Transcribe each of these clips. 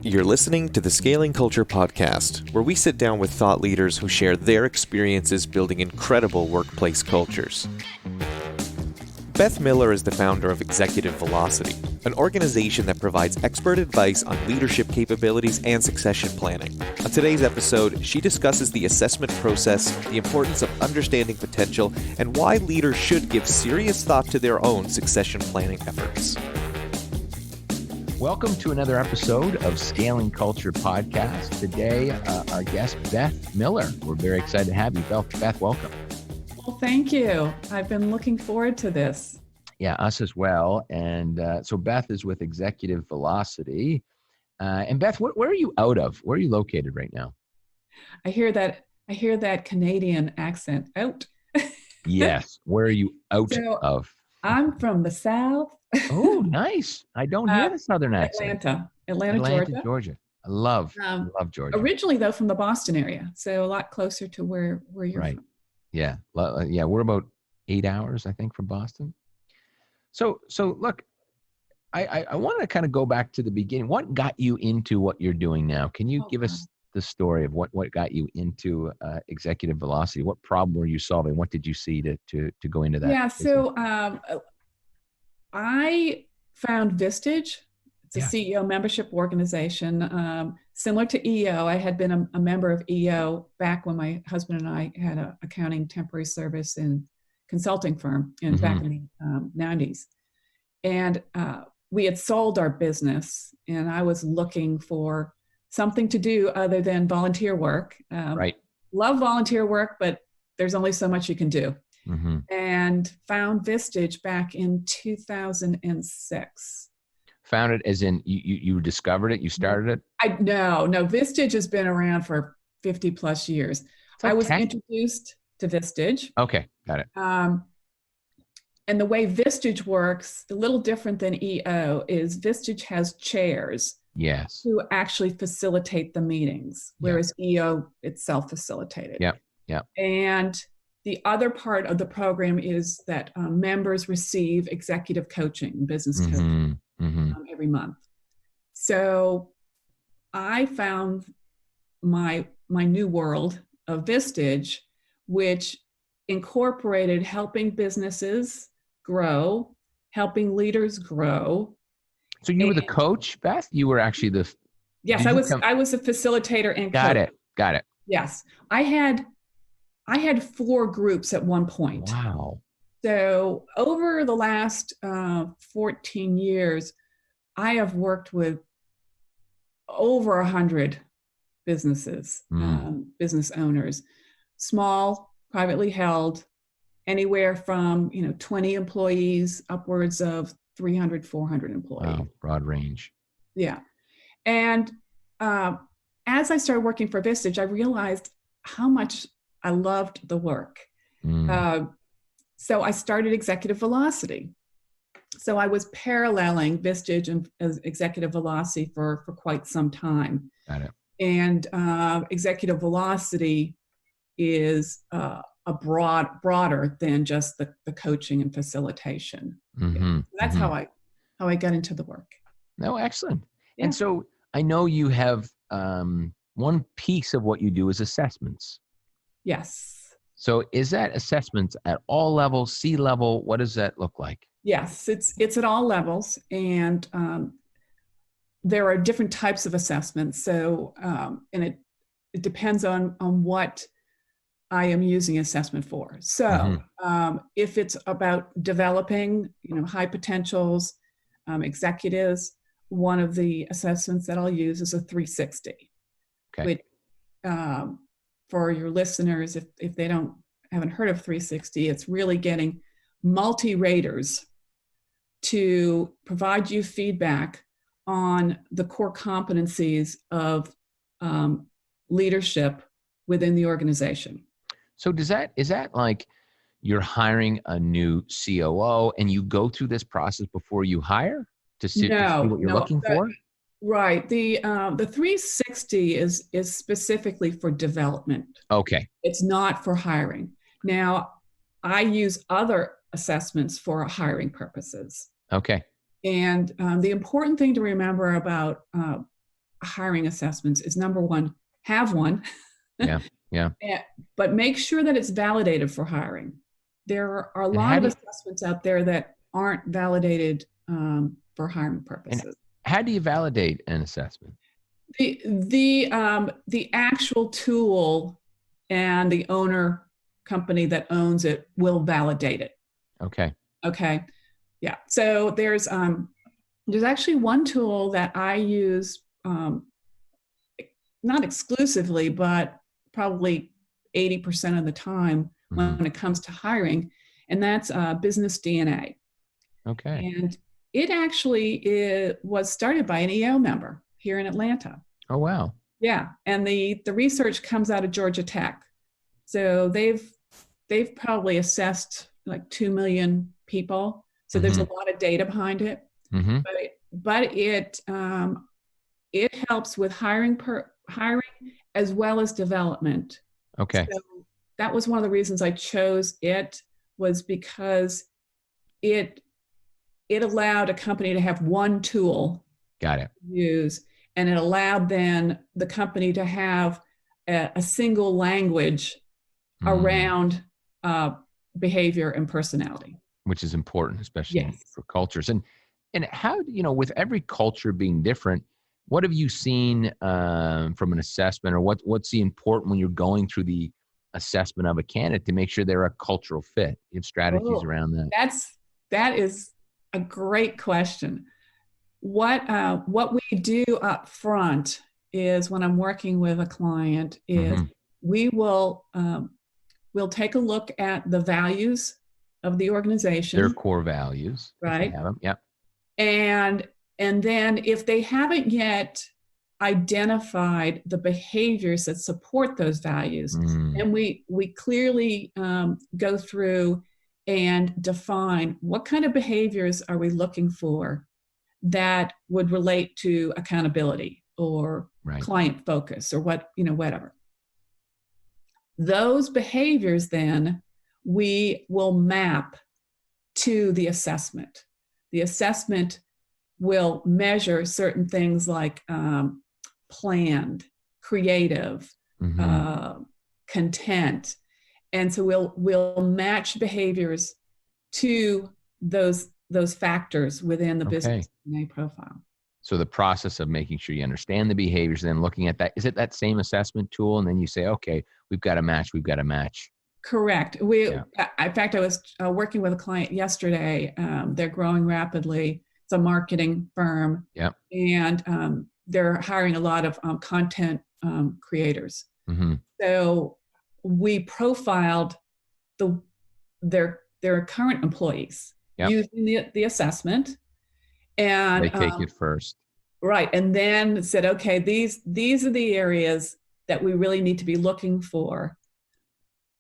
You're listening to the Scaling Culture Podcast, where we sit down with thought leaders who share their experiences building incredible workplace cultures. Beth Miller is the founder of Executive Velocity, an organization that provides expert advice on leadership capabilities and succession planning. On today's episode, she discusses the assessment process, the importance of understanding potential, and why leaders should give serious thought to their own succession planning efforts. Welcome to another episode of Scaling Culture Podcast. Today, our guest, Beth Miller. We're very excited to have you. Beth, welcome. Well, thank you. I've been looking forward to this. Yeah, us as well. And so Beth is with Executive Velocity. And Beth, where are you out of? Where are you located right now? I hear that Canadian accent out. Yes. Where are you out of? I'm from the South. Oh, nice. I don't hear the Southern accent. Atlanta, Georgia. I love Georgia. Originally, though, from the Boston area, so a lot closer to where you're right. from. Yeah. Yeah. We're about 8 hours, I think, from Boston. So look, I want to kind of go back to the beginning. What got you into what you're doing now? Can you give us the story of what got you into Executive Velocity? What problem were you solving? What did you see to go into that? Yeah. business? So I found Vistage. It's a CEO membership organization, similar to EO. I had been a member of EO back when my husband and I had an accounting temporary service and consulting firm back in the 90s. And we had sold our business, and I was looking for something to do other than volunteer work. Right. Love volunteer work, but there's only so much you can do. Mm-hmm. And found Vistage back in 2006. Found it as in you discovered it, you started it? No, Vistage has been around for 50 plus years. I was introduced to Vistage. Okay, got it. And the way Vistage works, a little different than EO, is Vistage has chairs. Yes. Who actually facilitate the meetings, whereas EO itself facilitated. Yeah. And the other part of the program is that members receive executive coaching, business coaching every month. So I found my new world of Vistage, which incorporated helping businesses grow, helping leaders grow. So you were the coach, Beth? You were actually the... Yes, I was a facilitator and coach. Got it. Yes. I had 4 groups at one point. Wow. So over the last 14 years, I have worked with over 100 businesses, business owners, small, privately held, anywhere from 20 employees upwards of 300, 400 employees. Wow, broad range. Yeah. And as I started working for Vistage, I realized how much I loved the work. So I started Executive Velocity. So I was paralleling Vistage and Executive Velocity for quite some time. Got it. And Executive Velocity is broader than just the coaching and facilitation. So that's how I got into the work. No, excellent. Yeah. And so I know you have one piece of what you do is assessments. Yes. So is that assessments at all levels, C-level? What does that look like? Yes, it's at all levels, and there are different types of assessments. So, and it depends on what I am using assessment for. So, if it's about developing, high potentials, executives, one of the assessments that I'll use is a 360. Okay. Which, for your listeners, if they haven't heard of 360, it's really getting multi-raters to provide you feedback on the core competencies of leadership within the organization. So is that like you're hiring a new COO and you go through this process before you hire to see what you're looking for? Right. The 360 is specifically for development. Okay. It's not for hiring. Now, I use other assessments for hiring purposes. Okay. And the important thing to remember about hiring assessments is, number one, have one. Yeah. Yeah. But make sure that it's validated for hiring. There are a lot of assessments out there that aren't validated for hiring purposes. And how do you validate an assessment? The actual tool and the owner company that owns it will validate it. Okay. Okay. Yeah. So there's actually one tool that I use, not exclusively, but probably 80% of the time when it comes to hiring, and that's Business DNA. Okay. And it actually was started by an EO member here in Atlanta. Oh, wow. Yeah. And the research comes out of Georgia Tech. So they've probably assessed like 2 million people. So there's a lot of data behind it. But it helps with hiring as well as development. Okay. So that was one of the reasons I chose it, was because it allowed a company to have one tool. Got it. To use, and it allowed then the company to have a single language around behavior and personality, which is important, especially for cultures. And how, with every culture being different, what have you seen from an assessment, or what's the important when you're going through the assessment of a candidate to make sure they're a cultural fit? You have strategies around that? That is a great question. What we do up front is, when I'm working with a client, is we'll take a look at the values of the organization. Their core values. Right. If they have them. Yep. And then if they haven't yet identified the behaviors that support those values, and we clearly go through and define what kind of behaviors are we looking for that would relate to accountability or client focus or whatever. Those behaviors then we will map to the assessment. The assessment will measure certain things like planned, creative, content. And so we'll match behaviors to those factors within the business DNA profile. So the process of making sure you understand the behaviors, and then looking at that, is it that same assessment tool? And then you say, okay, we've got a match. Correct. In fact, I was working with a client yesterday. They're growing rapidly. It's a marketing firm. Yep. And they're hiring a lot of content creators. So we profiled their current employees using the assessment. And they take it first. Right. And then said, okay, these are the areas that we really need to be looking for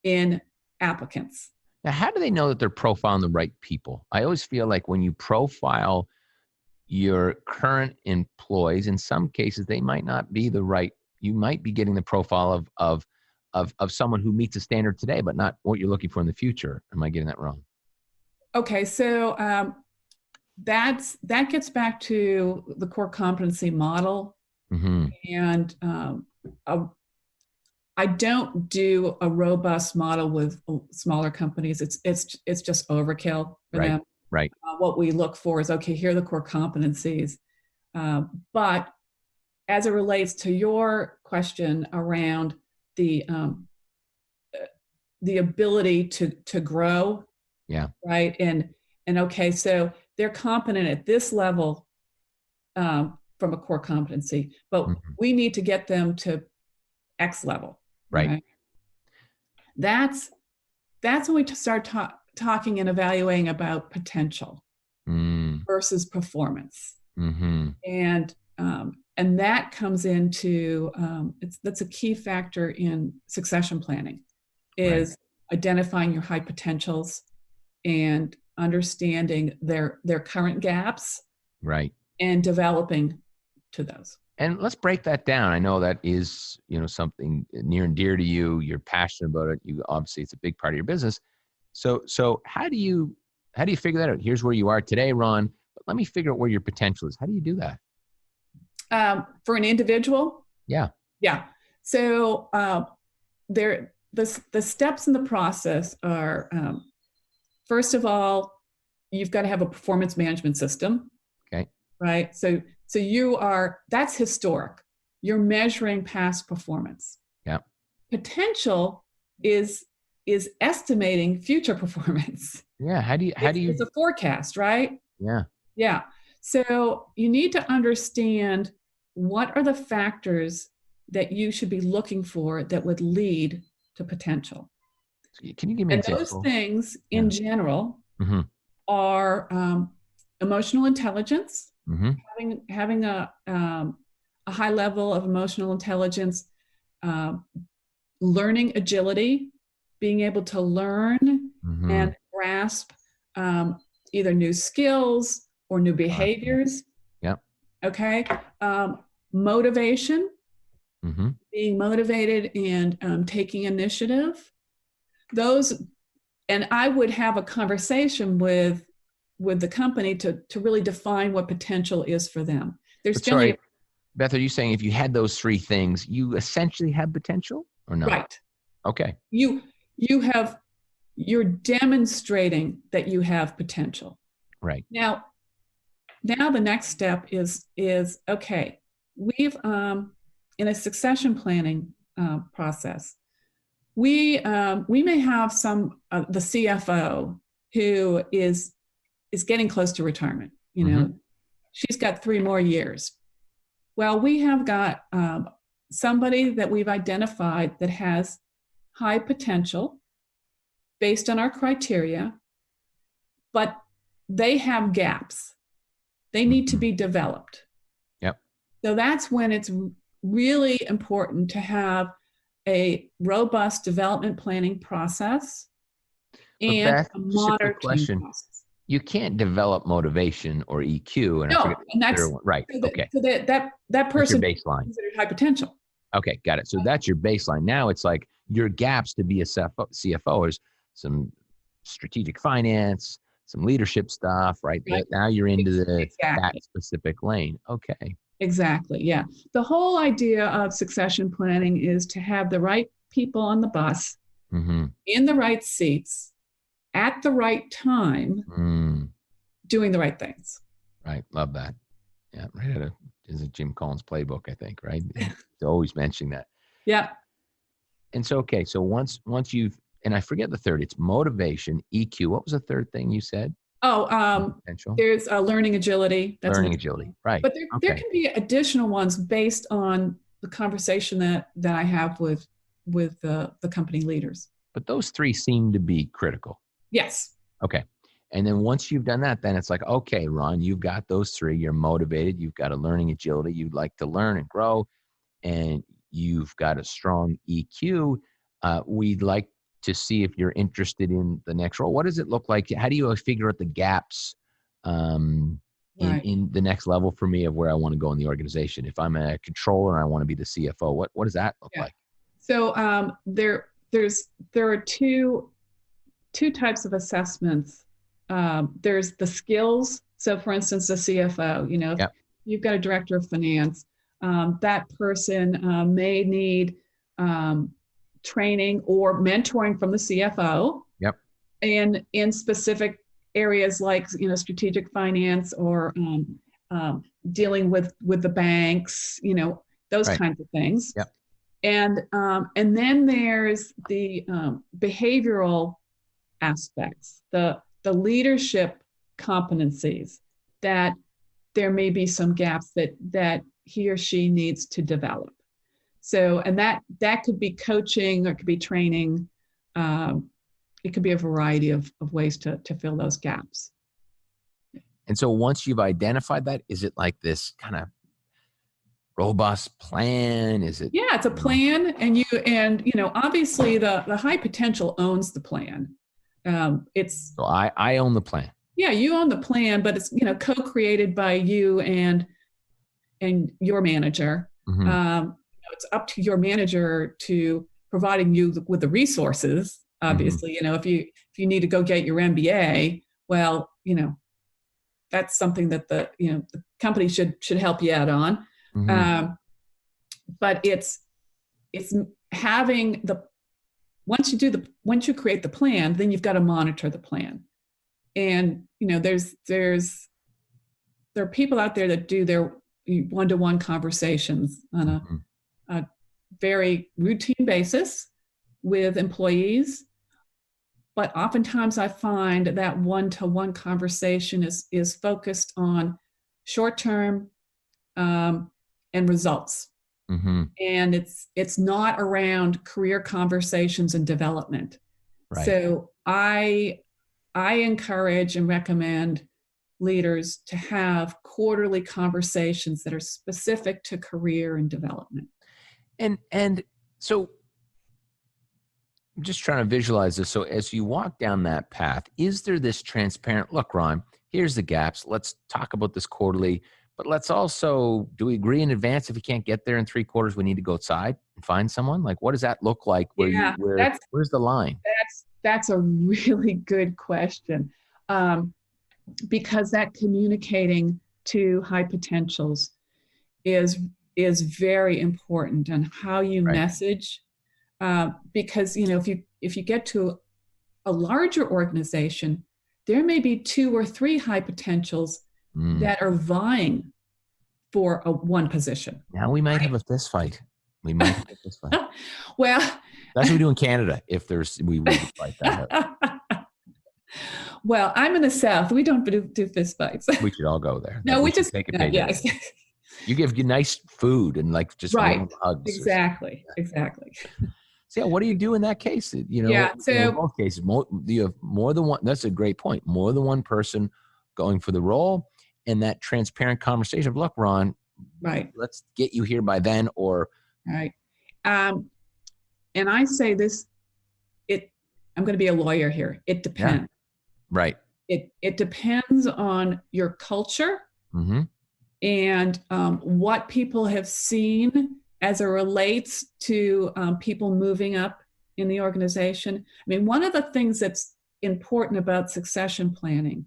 in applicants. Now, how do they know that they're profiling the right people? I always feel like when you profile your current employees, in some cases, they might not be the right, you might be getting the profile of someone who meets a standard today, but not what you're looking for in the future. Am I getting that wrong? Okay. So that gets back to the core competency model. And I don't do a robust model with smaller companies. It's just overkill for them. Right. What we look for is, okay, here are the core competencies. But as it relates to your question around the ability to grow. Yeah. Right. And okay, so they're competent at this level from a core competency, but we need to get them to X level. Right. That's when we start talking and evaluating about potential versus performance. And that comes into that's a key factor in succession planning, is identifying your high potentials and understanding their current gaps, and developing to those. And let's break that down. I know that is, something near and dear to you. You're passionate about it. Obviously, it's a big part of your business. So how do you figure that out? Here's where you are today, Ron, but let me figure out where your potential is. How do you do that? For an individual? Yeah. Yeah. So the steps in the process are, first of all, you've got to have a performance management system. Okay. Right. So that's historic. You're measuring past performance. Yeah. Potential is estimating future performance. Yeah. It's a forecast, right? Yeah. Yeah. So you need to understand what are the factors that you should be looking for that would lead to potential. Can you give me an example? Those things in general Mm-hmm. are emotional intelligence, Mm-hmm. having a high level of emotional intelligence, learning agility, being able to learn and grasp either new skills or new behaviors. Yep. Okay. Motivation, being motivated and taking initiative. Those, and I would have a conversation with the company to really define what potential is for them. Sorry, Beth, are you saying if you had those three things, you essentially have potential or not? Right. Okay. You're demonstrating that you have potential. Right. Now the next step is okay. We've in a succession planning process, we may have the CFO who is getting close to retirement. You know, she's got 3 more years. Well, we have got somebody that we've identified that has high potential based on our criteria, but they have gaps. They need to be developed. Yep. So that's when it's really important to have a robust development planning process and Beth, a monitoring process. You can't develop motivation or EQ. And that's right. Okay. So that person that's your baseline. Considered high potential. Okay, got it. So that's your baseline. Now it's like your gaps to be a CFO is some strategic finance, some leadership stuff, right? Now you're into that specific lane. Okay. Exactly. Yeah. The whole idea of succession planning is to have the right people on the bus in the right seats at the right time, doing the right things. Right. Love that. Yeah. Right out of Jim Collins' playbook, I think, right? He's always mentioning that. Yeah. And so, okay. So once you've, and I forget the third, it's motivation, EQ. What was the third thing you said? Potential. There's learning agility. That's learning agility, right? But there can be additional ones based on the conversation that I have with the company leaders. But those 3 seem to be critical. Yes. Okay. And then once you've done that, then it's like, okay, Ron, you've got those 3. You're motivated. You've got a learning agility. You'd like to learn and grow, and you've got a strong EQ. We'd like to see if you're interested in the next role. What does it look like? How do you figure out the gaps in the next level for me of where I want to go in the organization? If I'm a controller and I want to be the CFO, what does that look like? So there are two types of assessments. There's the skills. So for instance, the CFO, if you've got a director of finance, that person may need training or mentoring from the CFO. Yep. And in specific areas like strategic finance or dealing with the banks, those kinds of things. Yep. And then there's the behavioral aspects, the leadership competencies that there may be some gaps that he or she needs to develop. So, and that could be coaching, or it could be training. It could be a variety of ways to fill those gaps. And so once you've identified that, is it like this kind of robust plan? Is it? Yeah, it's a plan. And obviously the high potential owns the plan. So I own the plan. Yeah, you own the plan, but it's, co-created by you and your manager. It's up to your manager to providing you with the resources. Obviously, if you need to go get your MBA, well, that's something that the company should help you out on. Um, but it's having once you create the plan, then you've got to monitor the plan. And, there are people out there that do their one-to-one conversations on a very routine basis with employees. But oftentimes I find that one-to-one conversation is focused on short-term and results. And it's not around career conversations and development. Right. So I encourage and recommend leaders to have quarterly conversations that are specific to career and development. And so I'm just trying to visualize this. So as you walk down that path, is there this transparent, look, Ron, here's the gaps. Let's talk about this quarterly, but let's also, do we agree in advance if we can't get there in 3 quarters, we need to go outside and find someone? Like, what does that look like? Where's the line? That's a really good question. Because that communicating to high potentials is very important, and how you message. Because if you get to a larger organization, there may be 2 or 3 high potentials that are vying for one position. Now we might have a fist fight. Well, that's what we do in Canada. If we would fight that out. Well, I'm in the South. We don't do fist fights. We should all go there. No, we just take a page. Yes. You give you nice food and just warm hugs. Exactly. So yeah, what do you do in that case? So in both cases, you have more than one. That's a great point. More than one person going for the role, and that transparent conversation of, look, Ron, let's get you here by then, or right. And I say this. I'm going to be a lawyer here. It depends. Yeah. Right. It depends on your culture and what people have seen as it relates to people moving up in the organization. I mean, one of the things that's important about succession planning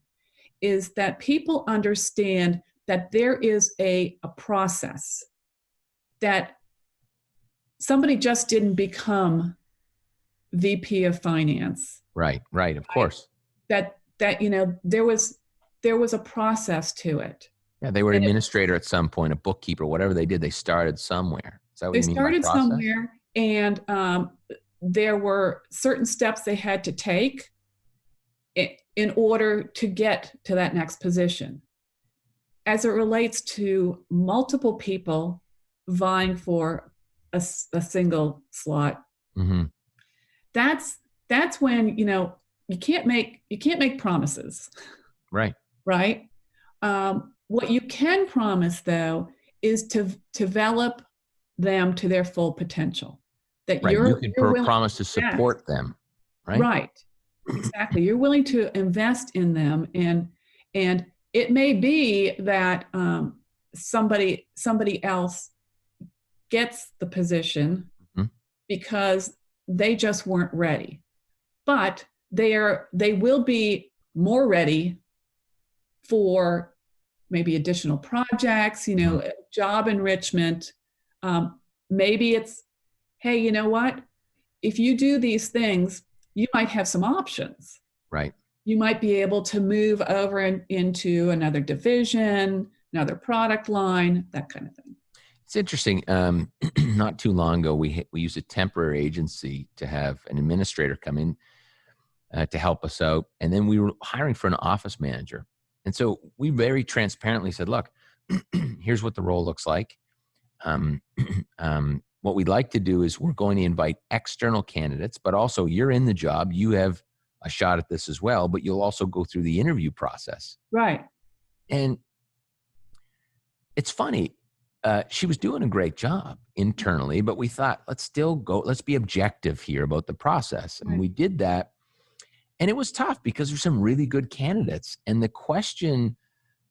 is that people understand that there is a process, that somebody just didn't become VP of finance. Right, of course. That there was a process to it. Yeah, they were an administrator at some point, a bookkeeper, whatever they did, they started somewhere. Is that what you mean by process? They started somewhere, and there were certain steps they had to take in order to get to that next position. As it relates to multiple people vying for a single slot, that's when you can't make promises. Right. What you can promise, though, is to develop them to their full potential. That you can promise to support them. Right. Exactly. You're willing to invest in them, and it may be that somebody else gets the position because they just weren't ready, but they will be more ready for maybe additional projects, job enrichment. Maybe it's, hey, you know what? If you do these things, you might have some options. Right. You might be able to move over into another division, another product line, that kind of thing. It's interesting. Not too long ago, we used a temporary agency to have an administrator come in to help us out. And then we were hiring for an office manager. And so we very transparently said, look, here's what the role looks like. What we'd like to do is we're going to invite external candidates, but also you're in the job. You have a shot at this as well, but you'll also go through the interview process. Right. And it's funny. She was doing a great job internally, but we thought, let's be objective here about the process. And we did that. And it was tough because there's some really good candidates. And the question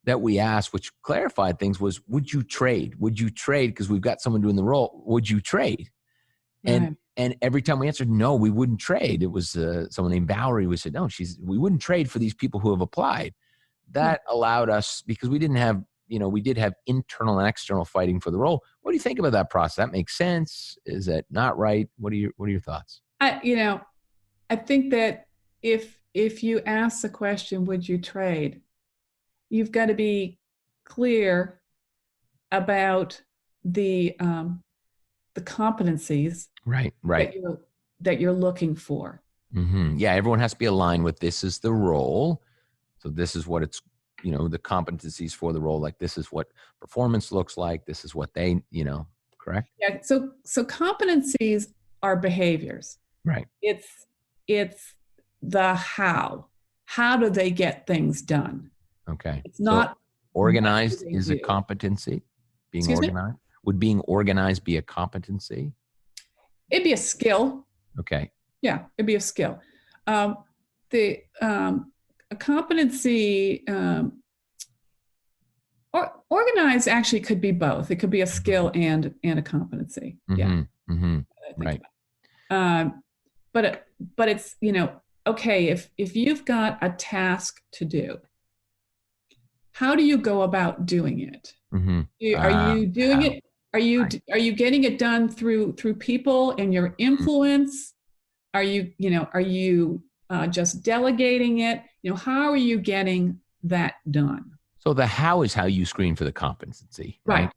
that we asked, which clarified things, was, would you trade? Would you trade? Because we've got someone doing the role. Would you trade? And every time we answered, no, we wouldn't trade. It was someone named Valerie. We wouldn't trade for these people who have applied. That allowed us, because we didn't have we did have internal and external fighting for the role. What do you think about that process? That makes sense? Is that not right? What are your thoughts? I think that if you ask the question, would you trade? You've got to be clear about the competencies right that you're looking for. Mm-hmm. Yeah, everyone has to be aligned with this is the role. So this is what it's, the competencies for the role. Like this is what performance looks like. This is what they, correct? Yeah. So competencies are behaviors. Right. It's the how. How do they get things done? Okay. It's not organized is a competency. Being Excuse organized. Me? Would being organized be a competency? It'd be a skill. Okay. Yeah, it'd be a skill. A competency, or organized actually could be both. It could be a skill and a competency. Mm-hmm. Yeah. Mm-hmm. Right. But it's, okay, if you've got a task to do, how do you go about doing it? Mm-hmm. Are you doing it? Are you getting it done through people and your influence? Are you just delegating it? How are you getting that done? So the how is how you screen for the competency, right?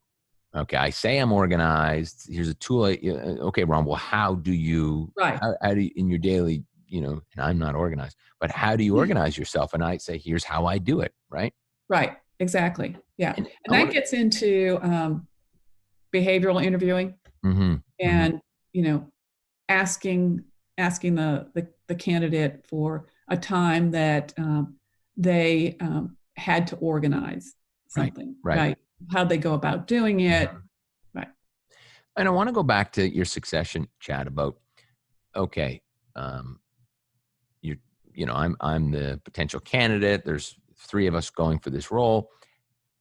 Okay, I say I'm organized. Here's a tool. Okay, Ron, well, how do you, how do you, in your daily, and I'm not organized, but how do you organize yourself? And I say, here's how I do it, right? Right, exactly. Yeah. And that gets into behavioral interviewing and, asking the candidate for a time that they had to organize something, right? How'd they go about doing it? Right. And I want to go back to your succession chat about, okay, I'm the potential candidate. There's 3 of us going for this role.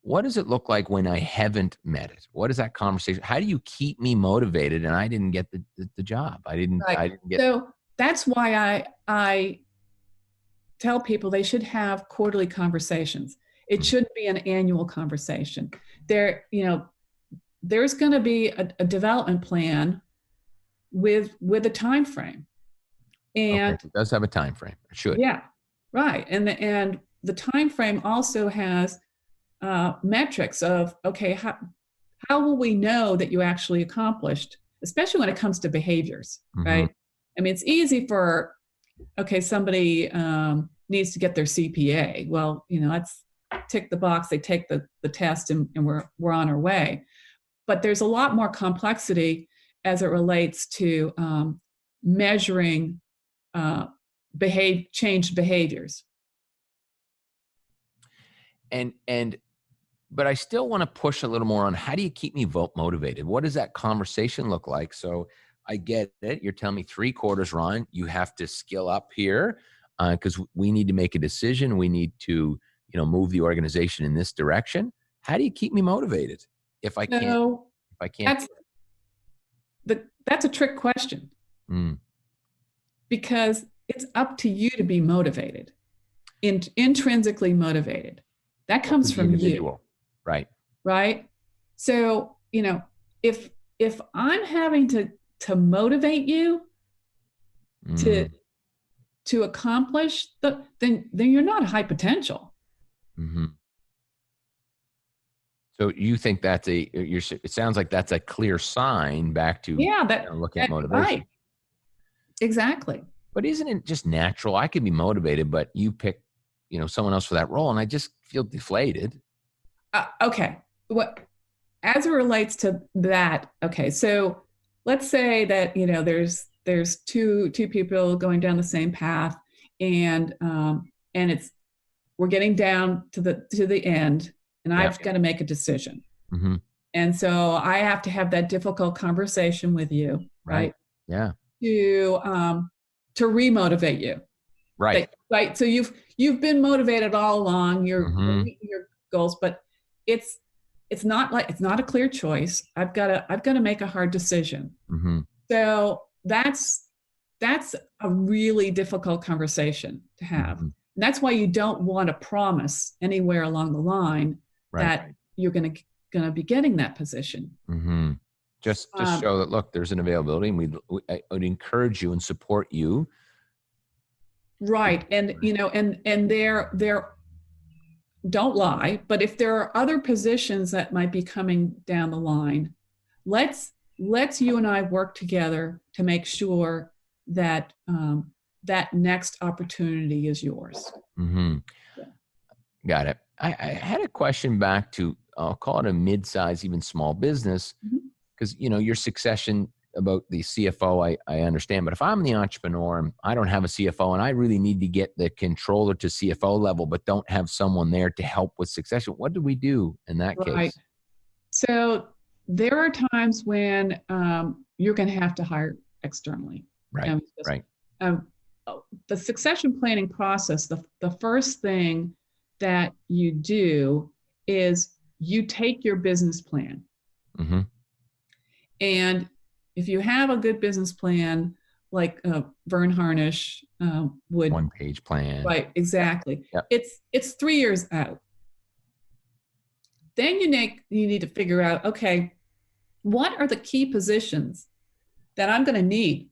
What does it look like when I haven't met it? What is that conversation? How do you keep me motivated? And I didn't get the job. I didn't get. So that's why I tell people they should have quarterly conversations. It shouldn't be an annual conversation. There's going to be a development plan with a time frame. And it does have a time frame. It should. Yeah, right. And the time frame also has metrics of, okay, how will we know that you actually accomplished, especially when it comes to behaviors, right? I mean, it's easy for, okay, somebody needs to get their CPA. Well, let's tick the box. They take the test and we're on our way. But there's a lot more complexity as it relates to measuring changed behaviors. But I still want to push a little more on how do you keep me motivated? What does that conversation look like? So I get it. You're telling me 3 quarters, Ron, you have to skill up here because we need to make a decision. We need to, move the organization in this direction. How do you keep me motivated if I can't? That's a trick question because it's up to you to be motivated, intrinsically motivated. That comes from you. Right. So, if I'm having to motivate you to accomplish then you're not a high potential. So you think that's it sounds like that's a clear sign back to looking at motivation. Right. Exactly. But isn't it just natural? I could be motivated, but you pick, someone else for that role and I just feel deflated. Okay. As it relates to that, okay, so let's say that there's two people going down the same path, and we're getting down to the end, and I've got to make a decision, and so I have to have that difficult conversation with you, right? Yeah. To remotivate you, right? Right. So you've been motivated all along. You're meeting your goals, but it's not a clear choice. I've got to make a hard decision. So that's a really difficult conversation to have. And that's why you don't want to promise anywhere along the line that you're going to be getting that position. Mm-hmm. Just show that, look, there's an availability, and I would encourage you and support you. Right. And, and they're don't lie, but if there are other positions that might be coming down the line, let's you and I work together to make sure that that next opportunity is yours. Mm-hmm. Yeah. Got it. I had a question back to, I'll call it a mid-size, even small business, because, your succession about the CFO, I understand. But if I'm the entrepreneur and I don't have a CFO and I really need to get the controller to CFO level, but don't have someone there to help with succession, what do we do in that case? So there are times when you're going to have to hire externally. Right. Right. The succession planning process, the first thing that you do is you take your business plan. Mm-hmm. And if you have a good business plan, like Vern Harnish would, one-page plan. Right, exactly. Yep. It's 3 years out. Then you need to figure out, okay, what are the key positions that I'm going to need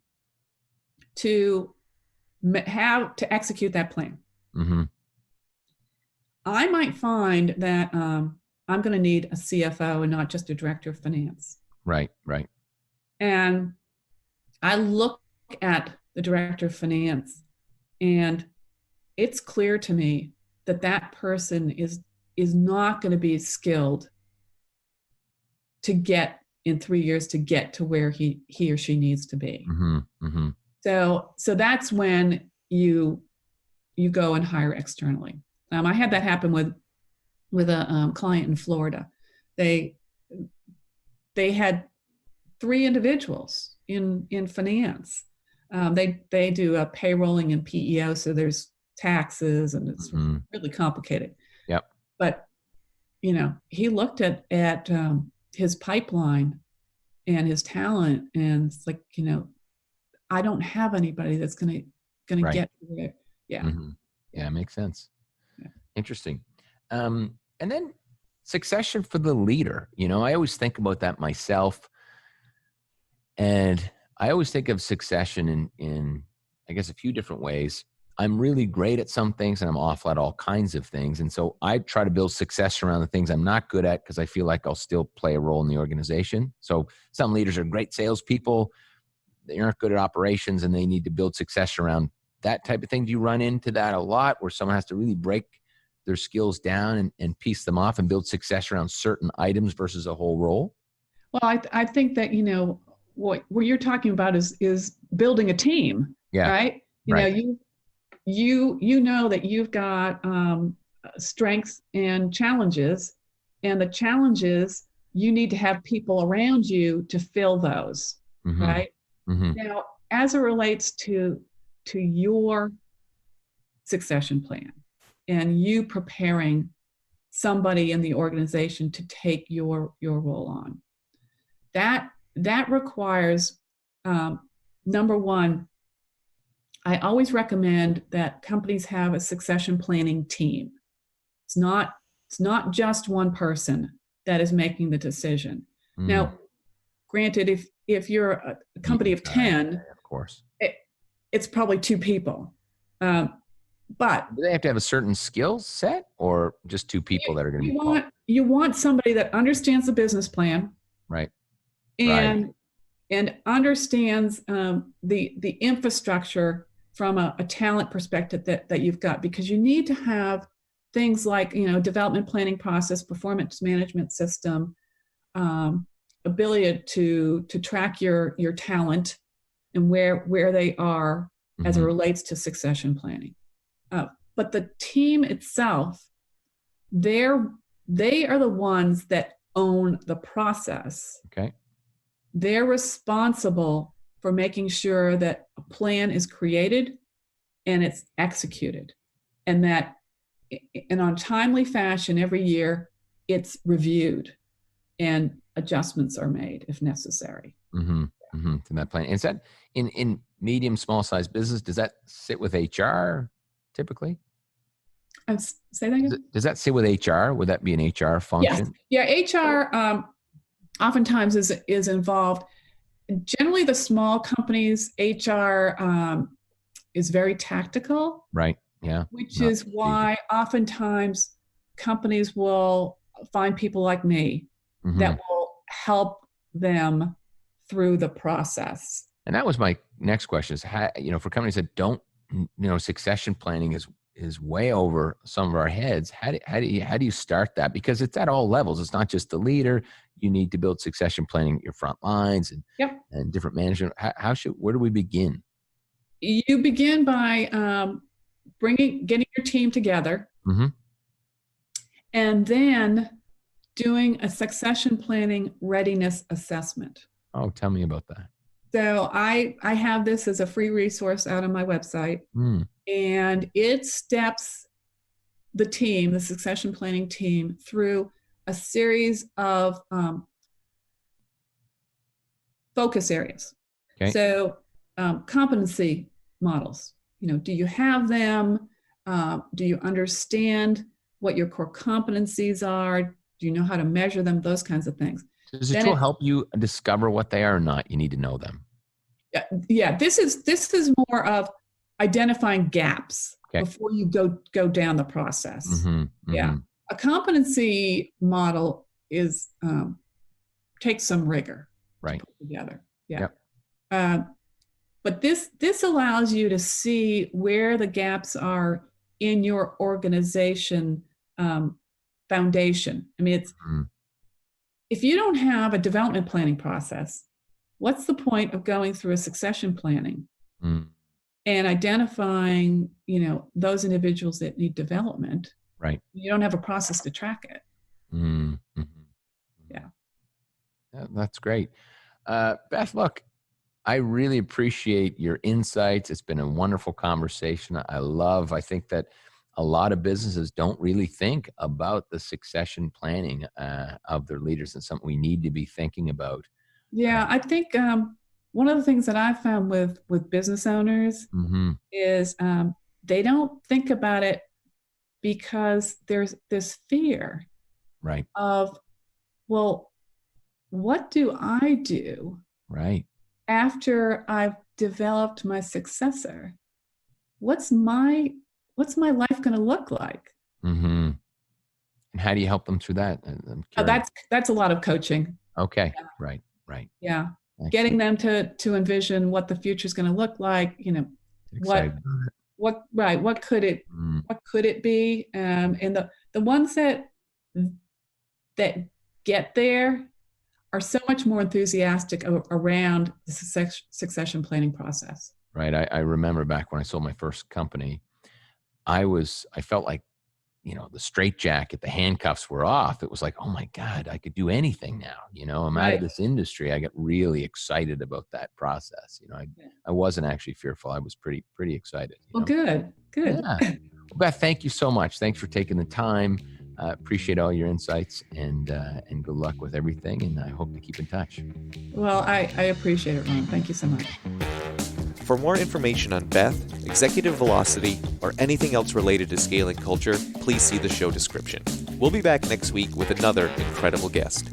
to have to execute that plan? Mm-hmm. I might find that I'm going to need a CFO and not just a director of finance. Right, right. And I look at the director of finance, and it's clear to me that that person is not going to be skilled to get in 3 years to get to where he or she needs to be. Mm-hmm. Mm-hmm. So that's when you go and hire externally. I had that happen with a client in Florida. They had 3 individuals in finance. They do a payrolling and PEO, so there's taxes and it's really complicated. Yep. But he looked at his pipeline and his talent, and it's like, I don't have anybody that's gonna right. Get there. Yeah. Mm-hmm. Yeah, it makes sense. Yeah. Interesting. And then succession for the leader. I always think about that myself. And I always think of succession in I guess, a few different ways. I'm really great at some things and I'm awful at all kinds of things. And so I try to build success around the things I'm not good at because I feel like I'll still play a role in the organization. So some leaders are great salespeople. They aren't good at operations and they need to build success around that type of thing. Do you run into that a lot where someone has to really break their skills down and piece them off and build success around certain items versus a whole role? Well, I think that, what you're talking about is building a team, right? You know that you've got strengths and challenges, and the challenges, you need to have people around you to fill those, right? Mm-hmm. Now, as it relates to your succession plan and you preparing somebody in the organization to take your role on, that requires, number one, I always recommend that companies have a succession planning team. It's not just one person that is making the decision. Now, granted, if you're a company of 10, of course, it's probably 2 people. But do they have to have a certain skill set, or just 2 people that are going to be? You want somebody that understands the business plan, right? And understands the infrastructure from a talent perspective that you've got, because you need to have things like, development planning process, performance management system, ability to track your talent and where they are as it relates to succession planning. But the team itself, they are the ones that own the process. Okay. They're responsible for making sure that a plan is created and it's executed, and that in a timely fashion every year it's reviewed and adjustments are made if necessary. To that plan. Is that in medium, small size business? Does that sit with HR typically? Say that again? Does that sit with HR? Would that be an HR function? Yes. Yeah, HR oftentimes is involved. Generally, the small companies, HR is very tactical. Right. Yeah. Which is why oftentimes companies will find people like me that will help them through the process. And that was my next question: is how, for companies that don't, succession planning is way over some of our heads. How do you start that? Because it's at all levels. It's not just the leader. You need to build succession planning at your front lines and different management. Where do we begin? You begin by getting your team together, and then doing a succession planning readiness assessment. Oh, tell me about that. So I have this as a free resource out on my website, and it steps the succession planning team, through a series of focus areas. Okay. So competency models. Do you have them? Do you understand what your core competencies are? Do you know how to measure them? Those kinds of things. Does the tool help you discover what they are or not? You need to know them. Yeah. This is more of identifying gaps before you go down the process. Yeah. A competency model is takes some rigor to put together. Yeah. Yep. But this allows you to see where the gaps are in your organization foundation. I mean, it's if you don't have a development planning process, what's the point of going through a succession planning and identifying, those individuals that need development? Right. You don't have a process to track it. Yeah. That's great. Beth, look, I really appreciate your insights. It's been a wonderful conversation. I think that a lot of businesses don't really think about the succession planning of their leaders, and something we need to be thinking about. Yeah, I think one of the things that I've found with business owners is they don't think about it because there's this fear of, well, what do I do after I've developed my successor? What's my life going to look like? And how do you help them through that? That's a lot of coaching. Okay. Yeah. Right. Yeah. Excellent. Getting them to envision what the future is going to look like. What could it be? And the ones that get there are so much more enthusiastic around the succession planning process. Right. I remember back when I sold my first company, I felt like, the straitjacket, the handcuffs were off. It was like, oh my God, I could do anything now. I'm out of this industry. I got really excited about that process. I wasn't actually fearful. I was pretty excited. Well, good. Yeah. Well, Beth, thank you so much. Thanks for taking the time. Appreciate all your insights, and good luck with everything. And I hope to keep in touch. Well, I appreciate it, Ron. Thank you so much. For more information on Beth, Executive Velocity, or anything else related to scaling culture, please see the show description. We'll be back next week with another incredible guest.